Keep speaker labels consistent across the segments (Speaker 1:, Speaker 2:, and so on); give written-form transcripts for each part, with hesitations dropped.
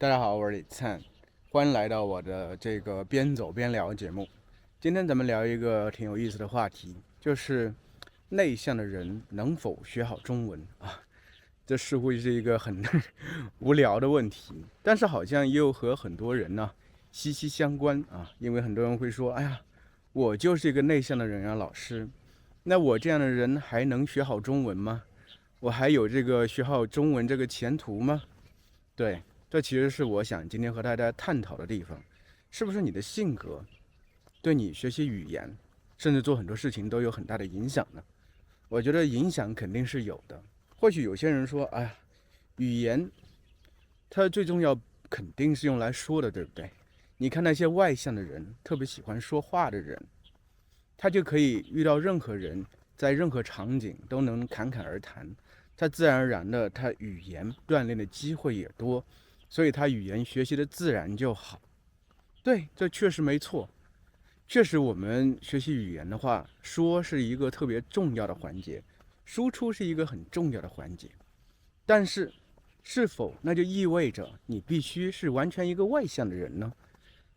Speaker 1: 大家好，我是李灿，欢迎来到我的这个边走边聊节目。今天咱们聊一个挺有意思的话题，就是内向的人能否学好中文啊？这似乎是一个很无聊的问题，但是好像又和很多人呢息息相关啊。因为很多人会说：“哎呀，我就是一个内向的人啊，老师，那我这样的人还能学好中文吗？我还有这个学好中文这个前途吗？”对，这其实是我想今天和大家探讨的地方，是不是你的性格对你学习语言，甚至做很多事情都有很大的影响呢？我觉得影响肯定是有的。或许有些人说，哎呀，语言它最重要肯定是用来说的，对不对？你看那些外向的人，特别喜欢说话的人，他就可以遇到任何人，在任何场景都能侃侃而谈。他自然而然的，他语言锻炼的机会也多，所以他语言学习的自然就好。对，这确实没错。确实，我们学习语言的话，说是一个特别重要的环节，输出是一个很重要的环节。但是，是否那就意味着你必须是完全一个外向的人呢？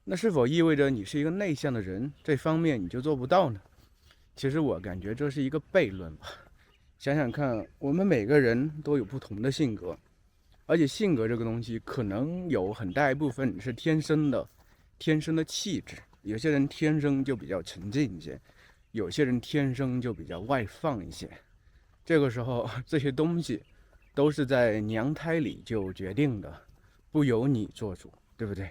Speaker 1: 那是否意味着你是一个内向的人，这方面你就做不到呢？其实我感觉这是一个悖论吧。想想看，我们每个人都有不同的性格，而且性格这个东西可能有很大一部分是天生的，天生的气质。有些人天生就比较沉静一些，有些人天生就比较外放一些。这个时候，这些东西都是在娘胎里就决定的，不由你做主，对不对？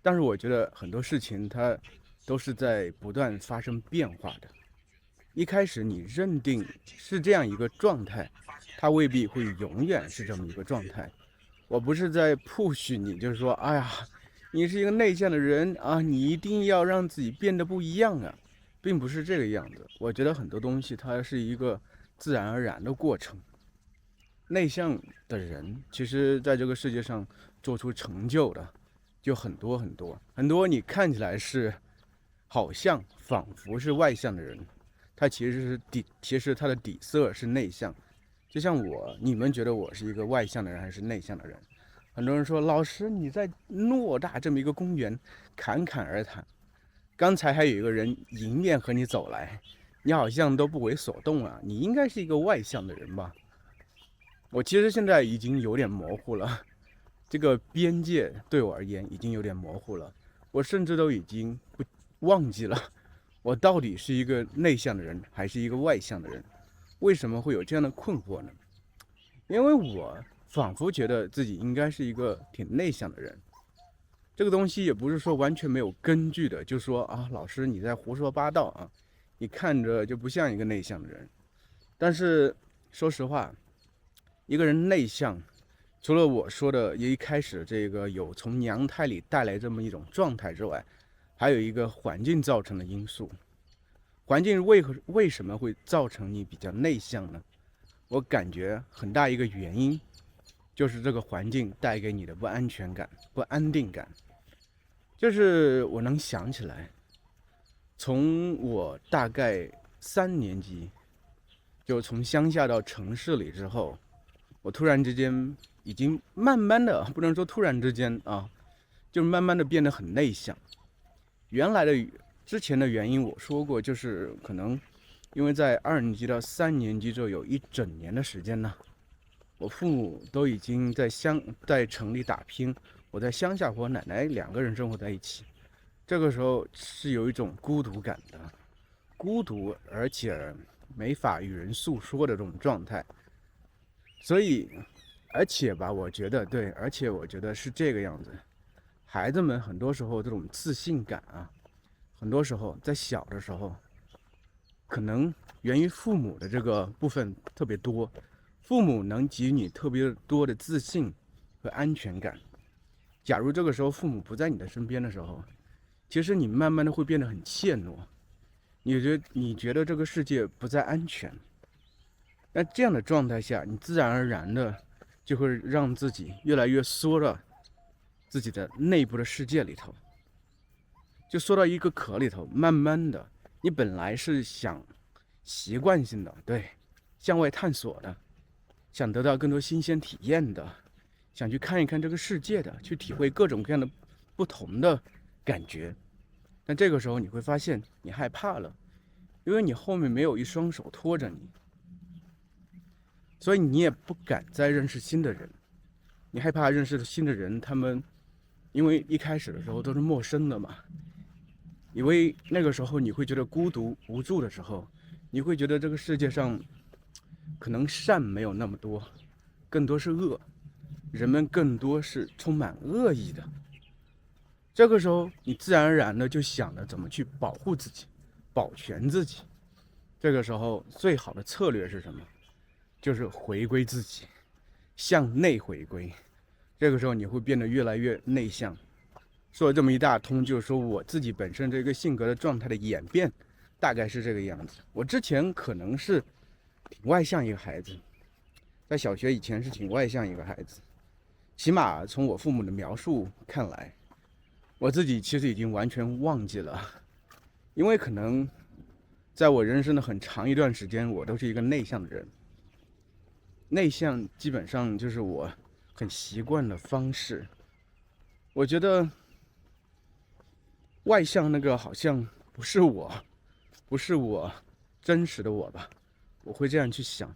Speaker 1: 但是我觉得很多事情它都是在不断发生变化的。一开始你认定是这样一个状态，它未必会永远是这么一个状态。我不是在 push 你，就是说，哎呀，你是一个内向的人啊，你一定要让自己变得不一样啊，并不是这个样子。我觉得很多东西它是一个自然而然的过程。内向的人，其实在这个世界上做出成就的就很多很多很多，你看起来是好像仿佛是外向的人，他其实他的底色是内向。就像我，你们觉得我是一个外向的人还是内向的人？很多人说，老师你在偌大这么一个公园侃侃而谈，刚才还有一个人迎面和你走来，你好像都不为所动啊，你应该是一个外向的人吧？我其实现在已经有点模糊了，这个边界对我而言已经有点模糊了，我甚至都已经不忘记了，我到底是一个内向的人还是一个外向的人？为什么会有这样的困惑呢？因为我仿佛觉得自己应该是一个挺内向的人，这个东西也不是说完全没有根据的，就说啊，老师你在胡说八道啊，你看着就不像一个内向的人。但是说实话，一个人内向，除了我说的一开始这个有从娘胎里带来这么一种状态之外，还有一个环境造成的因素。环境为什么会造成你比较内向呢？我感觉很大一个原因就是这个环境带给你的不安全感、不安定感。就是我能想起来，从我大概3年级，就从乡下到城市里之后，我突然之间已经慢慢的，不能说突然之间啊，就是慢慢的变得很内向。原来的之前的原因我说过，就是可能因为在2年级到3年级这有一整年的时间呢，我父母都已经在城里打拼，我在乡下和我奶奶2个人生活在一起。这个时候是有一种孤独感的，孤独而且没法与人诉说的这种状态。所以，而且吧，我觉得对，而且我觉得是这个样子。孩子们很多时候这种自信感啊，很多时候在小的时候，可能源于父母的这个部分特别多，父母能给予你特别多的自信和安全感。假如这个时候父母不在你的身边的时候，其实你慢慢的会变得很怯懦，你觉得这个世界不再安全。那这样的状态下，你自然而然的就会让自己越来越缩到自己的内部的世界里头，就缩到一个壳里头。慢慢的，你本来是想习惯性的对向外探索的，想得到更多新鲜体验的，想去看一看这个世界的，去体会各种各样的不同的感觉。但这个时候你会发现你害怕了，因为你后面没有一双手拖着你，所以你也不敢再认识新的人。你害怕认识新的人，他们因为一开始的时候都是陌生的嘛，因为那个时候你会觉得孤独无助的时候，你会觉得这个世界上可能善没有那么多，更多是恶，人们更多是充满恶意的。这个时候你自然而然的就想着怎么去保护自己，保全自己。这个时候最好的策略是什么？就是回归自己，向内回归。这个时候你会变得越来越内向。说了这么一大通，就是说我自己本身这个性格的状态的演变大概是这个样子。我之前可能是挺外向一个孩子，在小学以前是挺外向一个孩子，起码从我父母的描述看来，我自己其实已经完全忘记了，因为可能在我人生的很长一段时间，我都是一个内向的人。内向基本上就是我很习惯的方式。我觉得外向那个好像不是我真实的我吧，我会这样去想。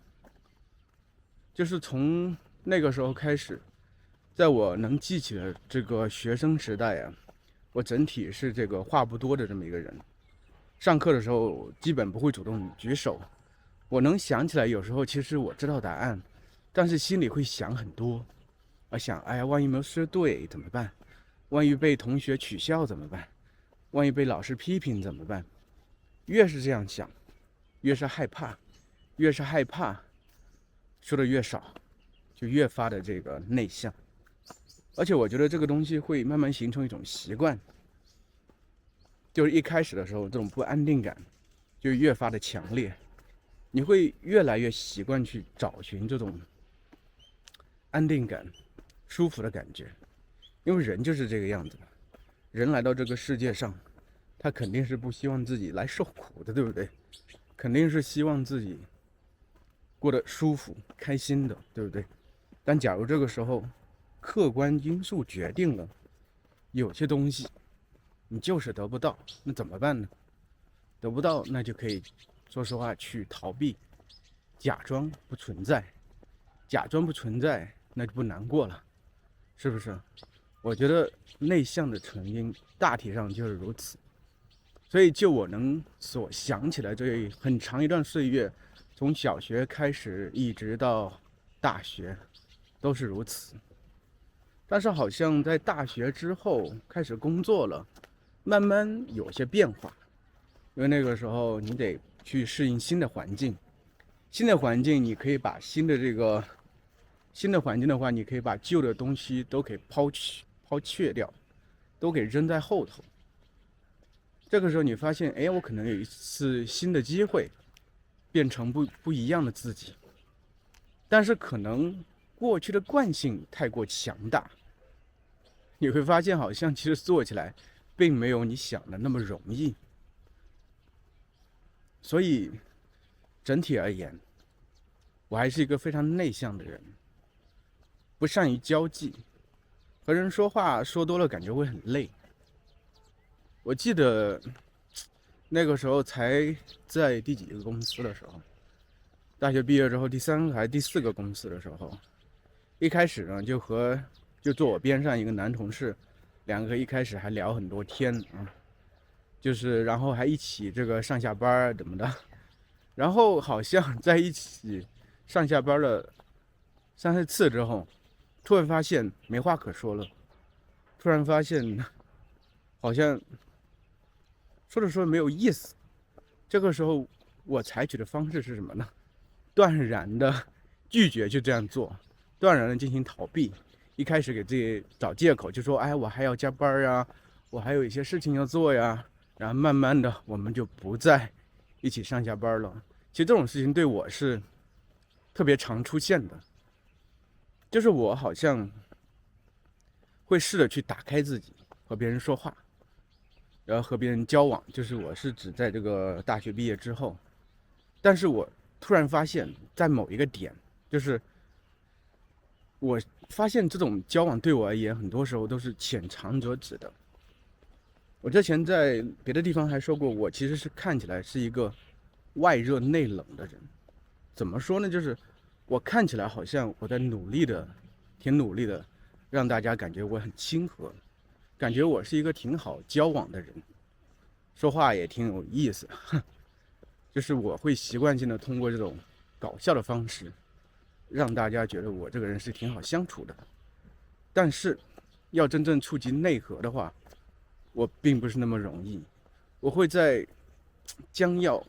Speaker 1: 就是从那个时候开始，在我能记起的这个学生时代啊，我整体是这个话不多的这么一个人。上课的时候基本不会主动举手，我能想起来，有时候其实我知道答案，但是心里会想很多。我想，哎呀，万一没有说对怎么办？万一被同学取笑怎么办？万一被老师批评怎么办？越是这样想，越是害怕，越是害怕，说的越少，就越发的这个内向。而且我觉得这个东西会慢慢形成一种习惯，就是一开始的时候，这种不安定感就越发的强烈，你会越来越习惯去找寻这种安定感、舒服的感觉，因为人就是这个样子。人来到这个世界上，他肯定是不希望自己来受苦的，对不对？肯定是希望自己过得舒服、开心的，对不对？但假如这个时候客观因素决定了有些东西你就是得不到，那怎么办呢？得不到，那就可以说实话去逃避，假装不存在，假装不存在，那就不难过了，是不是？我觉得内向的成因大体上就是如此。所以就我能所想起来，这很长一段岁月，从小学开始一直到大学，都是如此。但是好像在大学之后开始工作了，慢慢有些变化，因为那个时候你得去适应新的环境，新的环境你可以把新的环境的话，你可以把旧的东西都给抛却掉，都给扔在后头。这个时候你发现，哎，我可能有一次新的机会，变成不一样的自己，但是可能过去的惯性太过强大，你会发现好像其实做起来并没有你想的那么容易。所以整体而言，我还是一个非常内向的人，不善于交际，和人说话说多了感觉会很累。我记得那个时候才在第几个公司的时候，大学毕业之后第3个还是第4个公司的时候，一开始呢就坐我边上一个男同事，两个一开始还聊很多天啊，就是然后还一起这个上下班怎么的，然后好像在一起上下班了3、4次之后，突然发现没话可说了，突然发现好像说没有意思。这个时候我采取的方式是什么呢？断然的拒绝就这样做，断然的进行逃避。一开始给自己找借口，就说哎，我还要加班呀，我还有一些事情要做呀。然后慢慢的我们就不再一起上下班了。其实这种事情对我是特别常出现的，就是我好像会试着去打开自己，和别人说话，然后和别人交往，就是我是指在这个大学毕业之后。但是我突然发现在某一个点，就是我发现这种交往对我而言，很多时候都是浅尝辄止的。我之前在别的地方还说过，我其实是看起来是一个外热内冷的人。怎么说呢？就是我看起来好像我在努力的，挺努力的，让大家感觉我很亲和，感觉我是一个挺好交往的人，说话也挺有意思。就是我会习惯性的通过这种搞笑的方式，让大家觉得我这个人是挺好相处的。但是，要真正触及内核的话，我并不是那么容易。我会在将要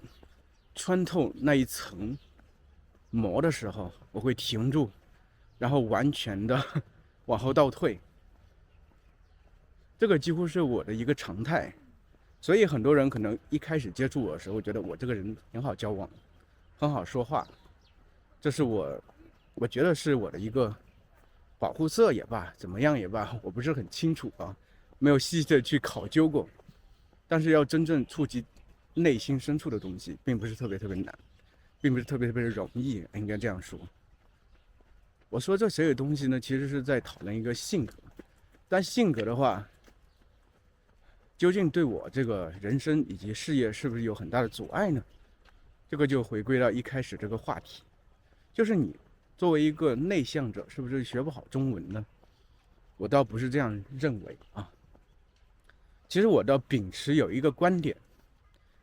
Speaker 1: 穿透那一层膜的时候，我会停住，然后完全的往后倒退。这个几乎是我的一个常态。所以很多人可能一开始接触我的时候，觉得我这个人挺好交往，很好说话，这是我觉得是我的一个保护色也罢，怎么样也罢，我不是很清楚啊，没有细细的去考究过。但是要真正触及内心深处的东西，并不是特别特别难，并不是特别特别容易，应该这样说。我说这所有东西呢，其实是在讨论一个性格，但性格的话，究竟对我这个人生以及事业是不是有很大的阻碍呢？这个就回归到一开始这个话题，就是你作为一个内向者，是不是学不好中文呢？我倒不是这样认为啊。其实我倒秉持有一个观点，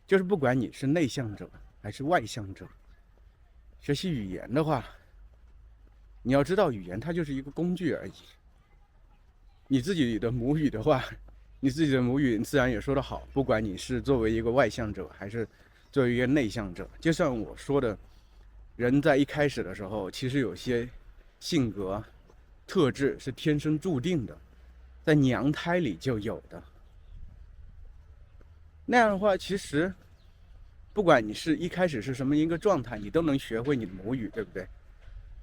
Speaker 1: 就是不管你是内向者还是外向者，学习语言的话，你要知道语言它就是一个工具而已。你自己的母语的话，你自己的母语自然也说得好，不管你是作为一个外向者还是作为一个内向者，就像我说的，人在一开始的时候，其实有些性格特质是天生注定的，在娘胎里就有的。那样的话，其实不管你是一开始是什么一个状态，你都能学会你的母语，对不对？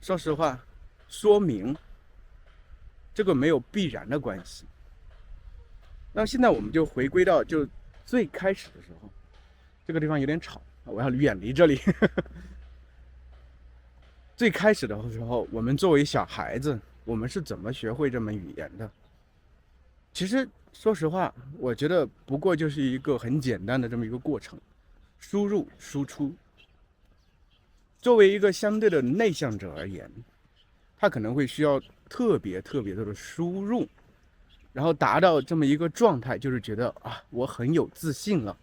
Speaker 1: 说实话，说明这个没有必然的关系。那现在我们就回归到就最开始的时候，这个地方有点吵，我要远离这里。最开始的时候，我们作为小孩子，我们是怎么学会这门语言的？其实说实话，我觉得不过就是一个很简单的这么一个过程，输入输出。作为一个相对的内向者而言，他可能会需要特别特别多的输入，然后达到这么一个状态，就是觉得啊，我很有自信了，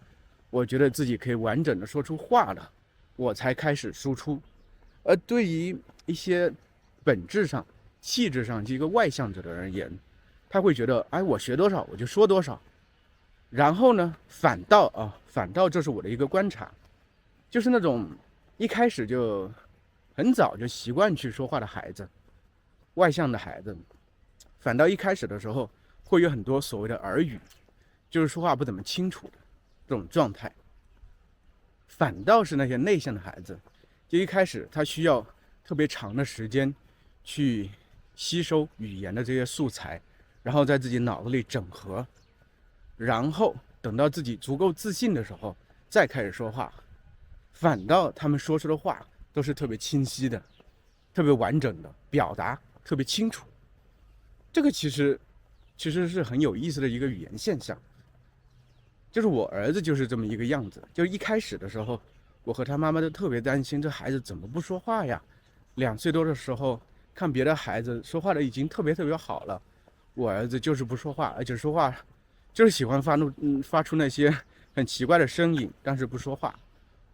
Speaker 1: 我觉得自己可以完整的说出话了，我才开始输出。而对于一些本质上、气质上是一个外向者的人而言，他会觉得，哎，我学多少我就说多少。然后呢，反倒这是我的一个观察，就是那种一开始就很早就习惯去说话的孩子，外向的孩子，反倒一开始的时候会有很多所谓的耳语，就是说话不怎么清楚的这种状态。反倒是那些内向的孩子，就一开始他需要特别长的时间去吸收语言的这些素材，然后在自己脑子里整合，然后等到自己足够自信的时候再开始说话。反倒他们说出的话都是特别清晰的，特别完整的，表达特别清楚。这个其实是很有意思的一个语言现象。就是我儿子就是这么一个样子，就是一开始的时候，我和他妈妈都特别担心这孩子怎么不说话呀。2岁多的时候，看别的孩子说话的已经特别特别好了，我儿子就是不说话，而且说话就是喜欢发出那些很奇怪的声音，但是不说话。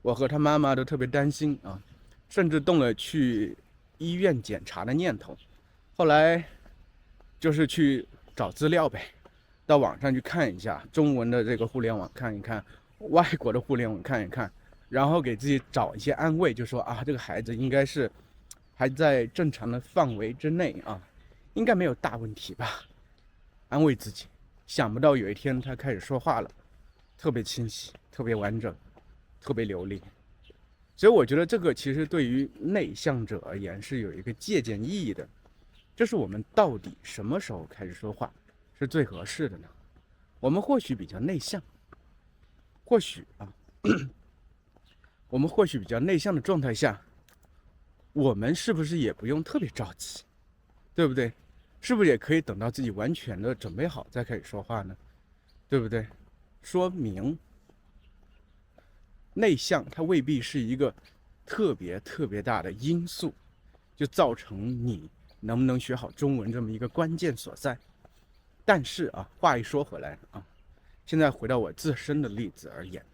Speaker 1: 我和他妈妈都特别担心啊，甚至动了去医院检查的念头。后来就是去找资料呗，到网上去看一下中文的这个互联网看一看，外国的互联网看一看，然后给自己找一些安慰，就说啊，这个孩子应该是还在正常的范围之内啊，应该没有大问题吧，安慰自己。想不到有一天他开始说话了，特别清晰，特别完整，特别流利。所以我觉得这个其实对于内向者而言是有一个借鉴意义的，就是我们到底什么时候开始说话是最合适的呢？我们或许比较内向，或许我们或许比较内向的状态下，我们是不是也不用特别着急，对不对？是不是也可以等到自己完全的准备好再开始说话呢？对不对？说明内向它未必是一个特别特别大的因素，就造成你能不能学好中文这么一个关键所在。但是啊，话一说回来啊，现在回到我自身的例子而言，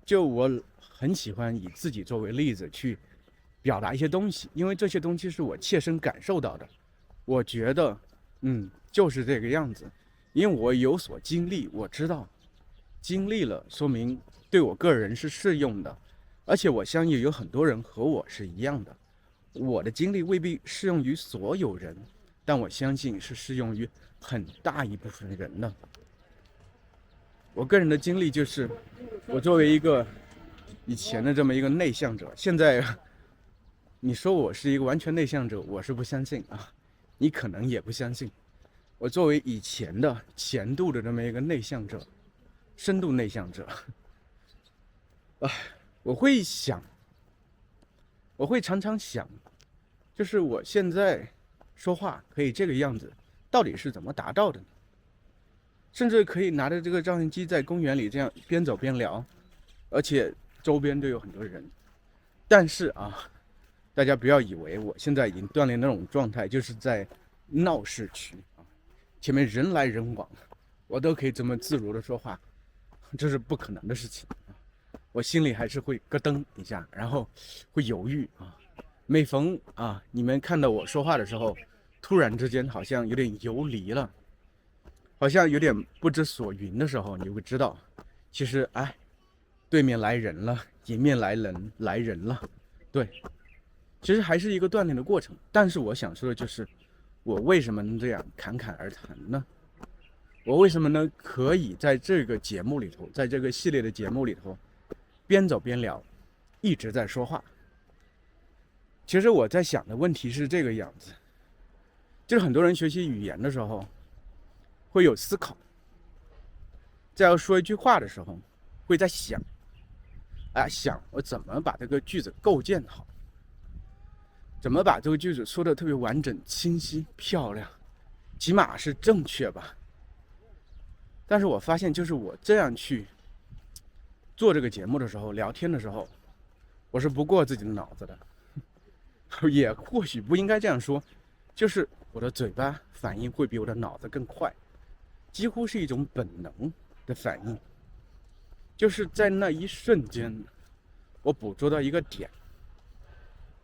Speaker 1: 就我很喜欢以自己作为例子去表达一些东西，因为这些东西是我切身感受到的。我觉得，就是这个样子，因为我有所经历，我知道经历了，说明对我个人是适用的，而且我相信有很多人和我是一样的。我的经历未必适用于所有人，但我相信是适用于很大一部分人的。我个人的经历就是，我作为一个以前的这么一个内向者，现在你说我是一个完全内向者，我是不相信啊，你可能也不相信。我作为以前的前度的这么一个内向者，深度内向者，我会常常想，就是我现在说话可以这个样子，到底是怎么达到的呢？甚至可以拿着这个照相机在公园里这样边走边聊，而且周边都有很多人。但是啊，大家不要以为我现在已经锻炼那种状态，就是在闹市区啊，前面人来人往，我都可以这么自如的说话，这是不可能的事情。我心里还是会咯噔一下，然后会犹豫啊。每逢啊，你们看到我说话的时候，突然之间好像有点游离了，好像有点不知所云的时候，你会知道，其实对面来人了，迎面来人了，对，其实还是一个锻炼的过程。但是我想说的就是，我为什么能这样侃侃而谈呢？我为什么呢可以在这个节目里头，在这个系列的节目里头，边走边聊，一直在说话？其实我在想的问题是这个样子，就是很多人学习语言的时候会有思考，在要说一句话的时候会在想，想我怎么把这个句子构建好，怎么把这个句子说的特别完整、清晰、漂亮，起码是正确吧。但是我发现，就是我这样去做这个节目的时候，聊天的时候，我是不过自己的脑子的。也或许不应该这样说，就是我的嘴巴反应会比我的脑子更快，几乎是一种本能的反应。就是在那一瞬间，我捕捉到一个点，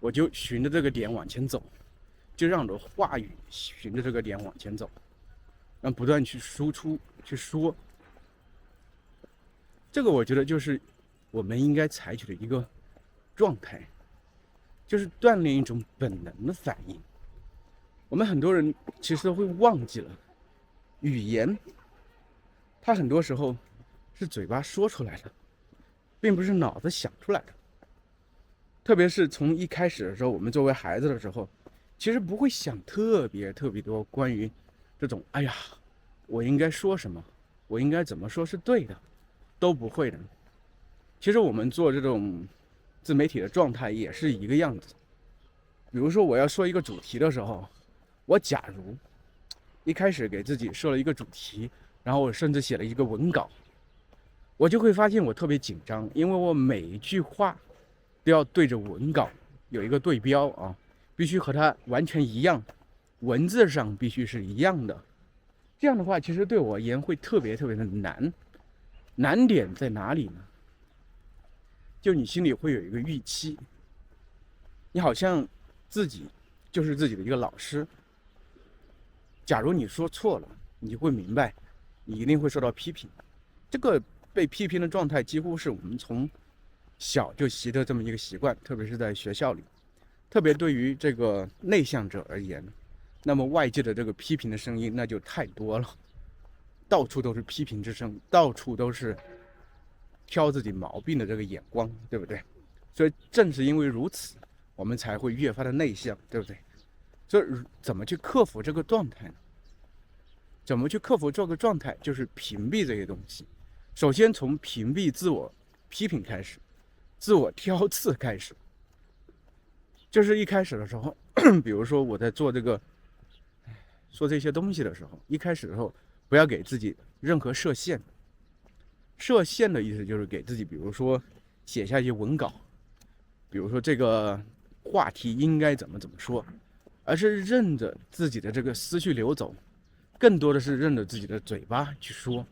Speaker 1: 我就循着这个点往前走，就让我的话语循着这个点往前走，让不断去输出去说。这个我觉得就是我们应该采取的一个状态，就是锻炼一种本能的反应。我们很多人其实都会忘记了，语言它很多时候是嘴巴说出来的，并不是脑子想出来的。特别是从一开始的时候，我们作为孩子的时候，其实不会想特别多关于这种我应该说什么，我应该怎么说是对的，都不会的。其实我们做这种自媒体的状态也是一个样子。比如说我要说一个主题的时候，我假如一开始给自己设了一个主题，然后我甚至写了一个文稿，我就会发现我特别紧张，因为我每一句话都要对着文稿有一个对标啊，必须和它完全一样，文字上必须是一样的。这样的话，其实对我而言会特别的难。难点在哪里呢？就你心里会有一个预期，你好像自己就是自己的一个老师。假如你说错了，你就会明白，你一定会受到批评。这个被批评的状态几乎是我们从小就习得这么一个习惯，特别是在学校里，特别对于这个内向者而言，那么外界的这个批评的声音那就太多了，到处都是批评之声，到处都是挑自己毛病的这个眼光，对不对？所以正是因为如此，我们才会越发的内向，对不对？所以怎么去克服这个状态呢？怎么去克服这个状态？就是屏蔽这些东西。首先从屏蔽自我批评开始，自我挑刺开始。就是一开始的时候，比如说我在做这个说这些东西的时候，一开始的时候不要给自己任何设限。设限的意思就是给自己，比如说写下一些文稿，比如说这个话题应该怎么说，而是任着自己的这个思绪流走，更多的是任着自己的嘴巴去说，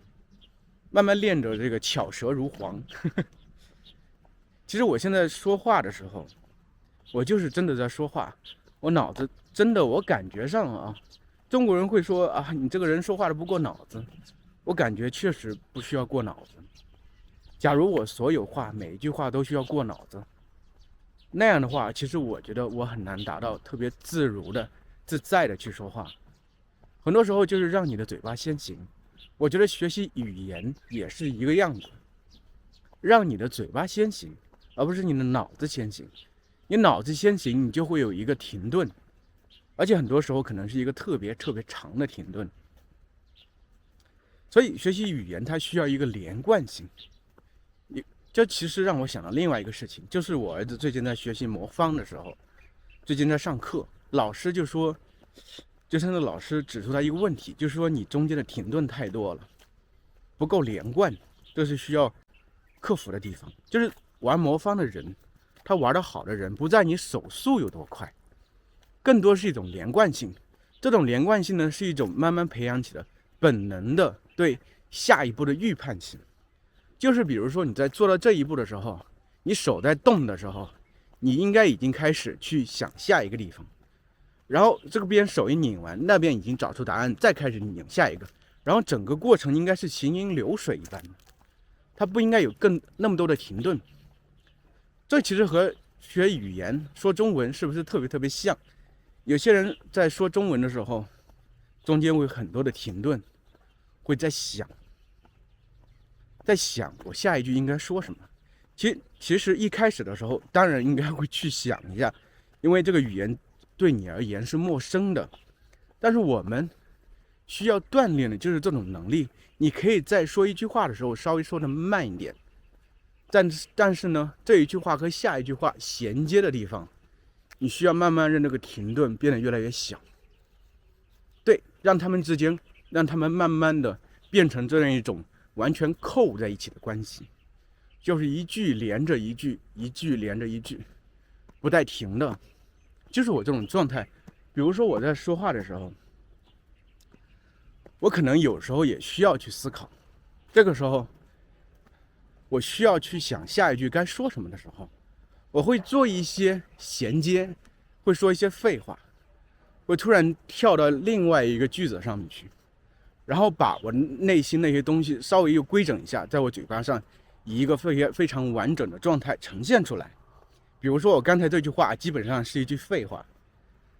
Speaker 1: 慢慢练着这个巧舌如簧。其实我现在说话的时候，我就是真的在说话，我脑子真的，我感觉上啊，中国人会说啊，你这个人说话的不过脑子，我感觉确实不需要过脑子。假如我所有话每一句话都需要过脑子，那样的话，其实我觉得我很难达到特别自如的、自在的去说话。很多时候就是让你的嘴巴先行。我觉得学习语言也是一个样子，让你的嘴巴先行，而不是你的脑子先行。你脑子先行，你就会有一个停顿，而且很多时候可能是一个特别长的停顿。所以学习语言它需要一个连贯性。这其实让我想到另外一个事情，就是我儿子最近在学习魔方的时候，最近在上课，老师就说，就是那个老师指出他一个问题，就是说你中间的停顿太多了，不够连贯，这是需要克服的地方。就是玩魔方的人，他玩得好的人，不在你手速有多快，更多是一种连贯性。这种连贯性呢，是一种慢慢培养起的本能的对下一步的预判性。就是比如说你在做到这一步的时候，你手在动的时候，你应该已经开始去想下一个地方，然后这个边手一拧完，那边已经找出答案，再开始拧下一个，然后整个过程应该是行云流水一般的，它不应该有那么多的停顿。这其实和学语言说中文是不是特别像？有些人在说中文的时候，中间会有很多的停顿，会在想我下一句应该说什么。其实一开始的时候，当然应该会去想一下，因为这个语言对你而言是陌生的。但是我们需要锻炼的就是这种能力。你可以在说一句话的时候稍微说的慢一点，但是呢，这一句话和下一句话衔接的地方，你需要慢慢让这个停顿变得越来越小。对，让他们之间，让他们慢慢的变成这样一种完全扣在一起的关系，就是一句连着一句，一句连着一句，不带停的。就是我这种状态。比如说我在说话的时候，我可能有时候也需要去思考，这个时候我需要去想下一句该说什么的时候，我会做一些衔接，会说一些废话，会突然跳到另外一个句子上面去，然后把我内心那些东西稍微又规整一下，在我嘴巴上以一个非常完整的状态呈现出来。比如说我刚才这句话基本上是一句废话，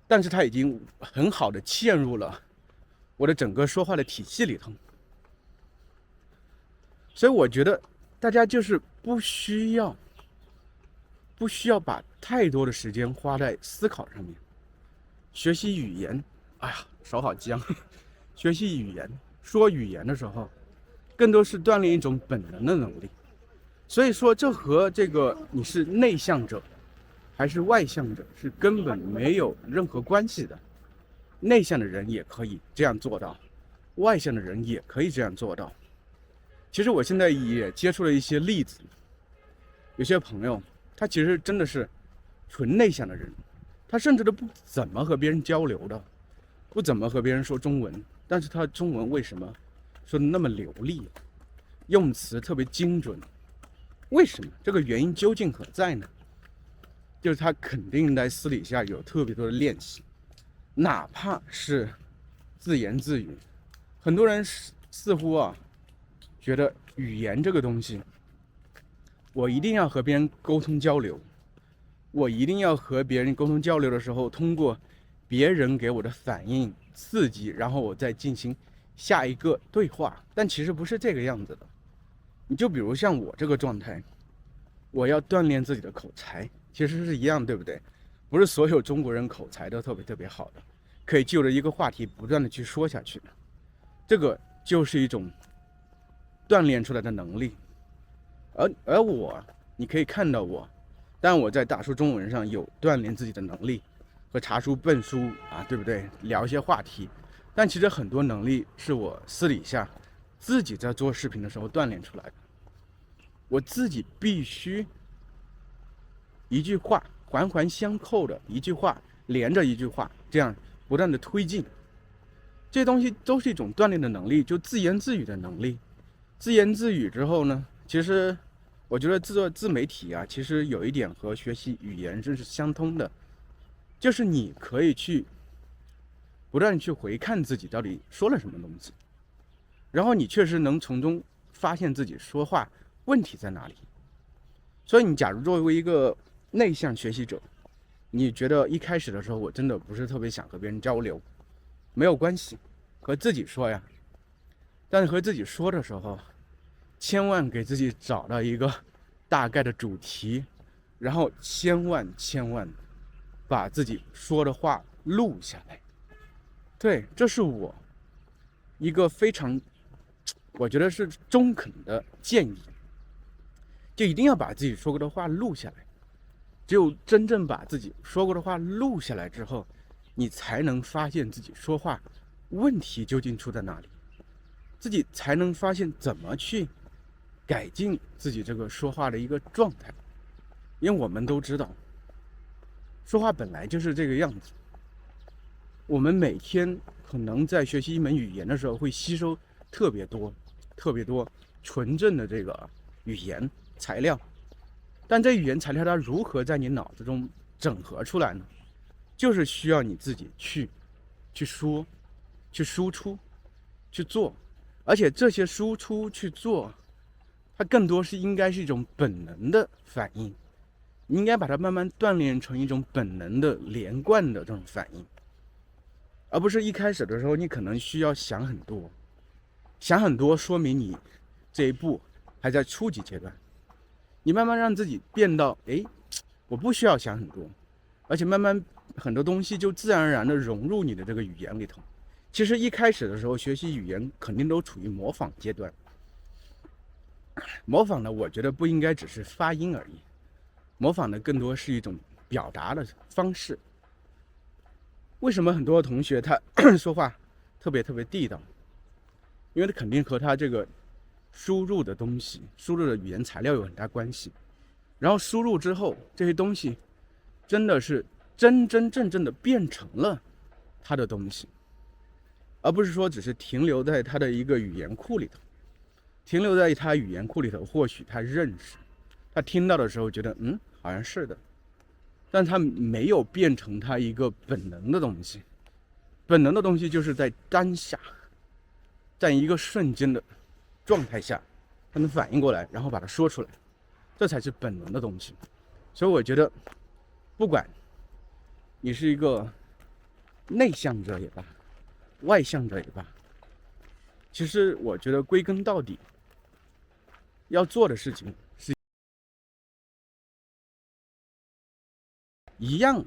Speaker 1: 但是它已经很好的嵌入了我的整个说话的体系里头。所以我觉得大家就是不需要把太多的时间花在思考上面。学习语言，哎呀，手好僵。学习语言，说语言的时候，更多是锻炼一种本能的能力。所以说，这和这个你是内向者还是外向者是根本没有任何关系的。内向的人也可以这样做到，外向的人也可以这样做到。其实我现在也接触了一些例子，有些朋友他其实真的是纯内向的人，他甚至都不怎么和别人交流的，不怎么和别人说中文，但是他中文为什么说的那么流利，用词特别精准？为什么？这个原因究竟何在呢？就是他肯定在私底下有特别多的练习，哪怕是自言自语。很多人似乎觉得语言这个东西，我一定要和别人沟通交流，我一定要和别人沟通交流的时候，通过别人给我的反应刺激，然后我再进行下一个对话。但其实不是这个样子的。你就比如像我这个状态，我要锻炼自己的口才，其实是一样，对不对？不是所有中国人口才都特别好的，可以就着一个话题不断的去说下去的。这个就是一种锻炼出来的能力。而我，你可以看到我，但我在大叔中文上有锻炼自己的能力，和查书笨书对不对？聊一些话题，但其实很多能力是我私底下自己在做视频的时候锻炼出来的。我自己必须一句话环环相扣的一句话连着一句话，这样不断的推进。这些东西都是一种锻炼的能力，就自言自语的能力。自言自语之后呢，其实我觉得做自媒体啊，其实有一点和学习语言是相通的，就是你可以去不断去回看自己到底说了什么东西，然后你确实能从中发现自己说话问题在哪里。所以你假如作为一个内向学习者，你觉得一开始的时候我真的不是特别想和别人交流，没有关系，和自己说呀。但是和自己说的时候，千万给自己找到一个大概的主题，然后千万把自己说的话录下来。对，这是我一个非常我觉得是中肯的建议，就一定要把自己说过的话录下来。只有真正把自己说过的话录下来之后，你才能发现自己说话问题究竟出在哪里，自己才能发现怎么去改进自己这个说话的一个状态。因为我们都知道，说话本来就是这个样子。我们每天可能在学习一门语言的时候，会吸收特别多纯正的这个语言材料，但这语言材料它如何在你脑子中整合出来呢？就是需要你自己去说，去输出，去做。而且这些输出去做，它更多是应该是一种本能的反应，你应该把它慢慢锻炼成一种本能的连贯的这种反应，而不是一开始的时候你可能需要想很多，说明你这一步还在初级阶段。你慢慢让自己变到我不需要想很多，而且慢慢很多东西就自然而然的融入你的这个语言里头。其实一开始的时候学习语言肯定都处于模仿阶段，模仿的我觉得不应该只是发音而已，模仿的更多是一种表达的方式。为什么很多同学他说话特别地道？因为他肯定和他这个输入的东西、输入的语言材料有很大关系。然后输入之后，这些东西真的是真正的变成了他的东西，而不是说只是停留在他的一个语言库里头。停留在他语言库里头，或许他认识，他听到的时候觉得好像是的，但他没有变成他一个本能的东西。本能的东西就是在当下，在一个瞬间的状态下，他能反应过来，然后把它说出来，这才是本能的东西。所以我觉得，不管你是一个内向者也罢，外向者也罢，其实我觉得归根到底，要做的事情是一样，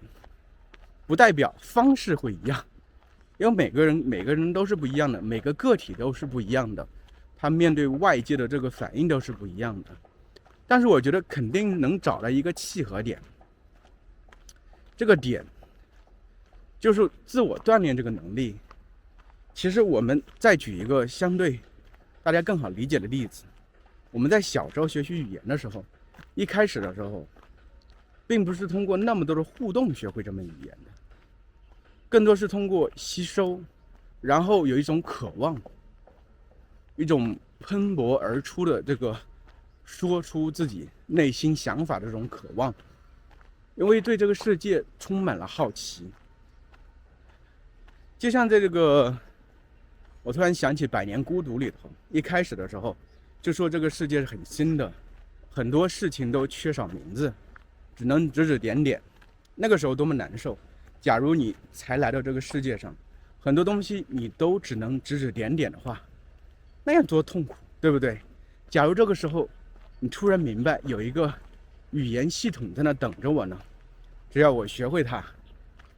Speaker 1: 不代表方式会一样，因为每个人都是不一样的，每个个体都是不一样的，他面对外界的这个反应都是不一样的。但是我觉得肯定能找到一个契合点，这个点就是自我锻炼这个能力。其实我们再举一个相对大家更好理解的例子，我们在小时候学习语言的时候，一开始的时候并不是通过那么多的互动学会这门语言的，更多是通过吸收，然后有一种渴望，一种喷薄而出的这个说出自己内心想法的这种渴望，因为对这个世界充满了好奇。就像这个，我突然想起《百年孤独》里头，一开始的时候就说这个世界是很新的，很多事情都缺少名字，只能指点点。那个时候多么难受！假如你才来到这个世界上，很多东西你都只能指点点的话，那样多痛苦，对不对？假如这个时候你突然明白有一个语言系统在那等着我呢，只要我学会它，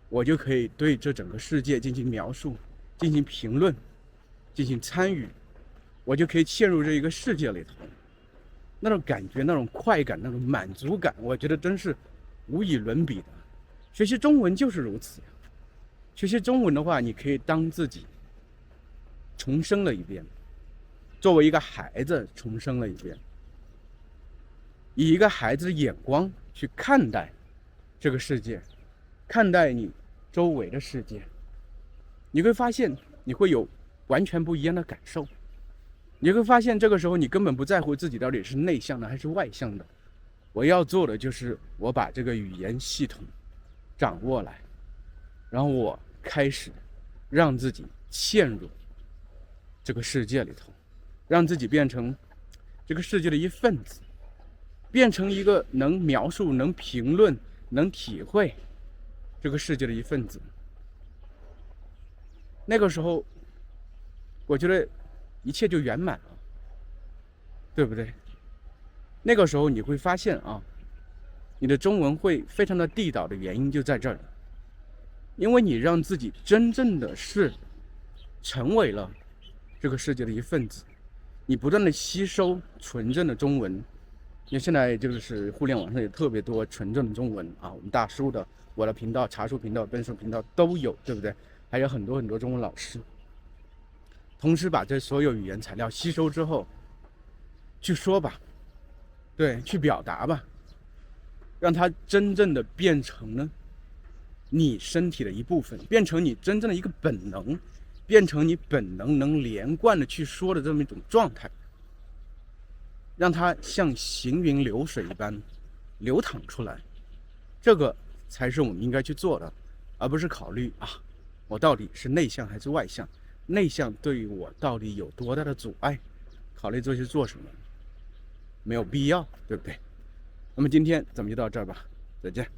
Speaker 1: 我就可以对这整个世界进行描述，进行评论，进行参与，我就可以嵌入这一个世界里头。那种感觉，那种快感，那种满足感，我觉得真是无以伦比的。学习中文就是如此。学习中文的话，你可以当自己重生了一遍，作为一个孩子重生了一遍，以一个孩子的眼光去看待这个世界，看待你周围的世界，你会发现你会有完全不一样的感受。你会发现这个时候你根本不在乎自己到底是内向的还是外向的，我要做的就是我把这个语言系统掌握来，然后我开始让自己嵌入这个世界里头，让自己变成这个世界的一份子，变成一个能描述、能评论、能体会这个世界的一份子。那个时候我觉得一切就圆满了，对不对？那个时候你会发现啊，你的中文会非常的地道的原因就在这里，因为你让自己真正的是成为了这个世界的一份子，你不断的吸收纯正的中文，因为现在就是互联网上有特别多纯正的中文啊，我们大叔的、我的频道、茶叔频道、奔叔频道都有，对不对？还有很多很多中文老师，同时把这所有语言材料吸收之后，去说吧，对，去表达吧，让它真正的变成了你身体的一部分，变成你真正的一个本能，变成你本能能连贯的去说的这么一种状态，让它像行云流水一般流淌出来，这个才是我们应该去做的，而不是考虑啊，我到底是内向还是外向，内向对于我到底有多大的阻碍，考虑这些做什么，没有必要，对不对？那么今天咱们就到这儿吧，再见。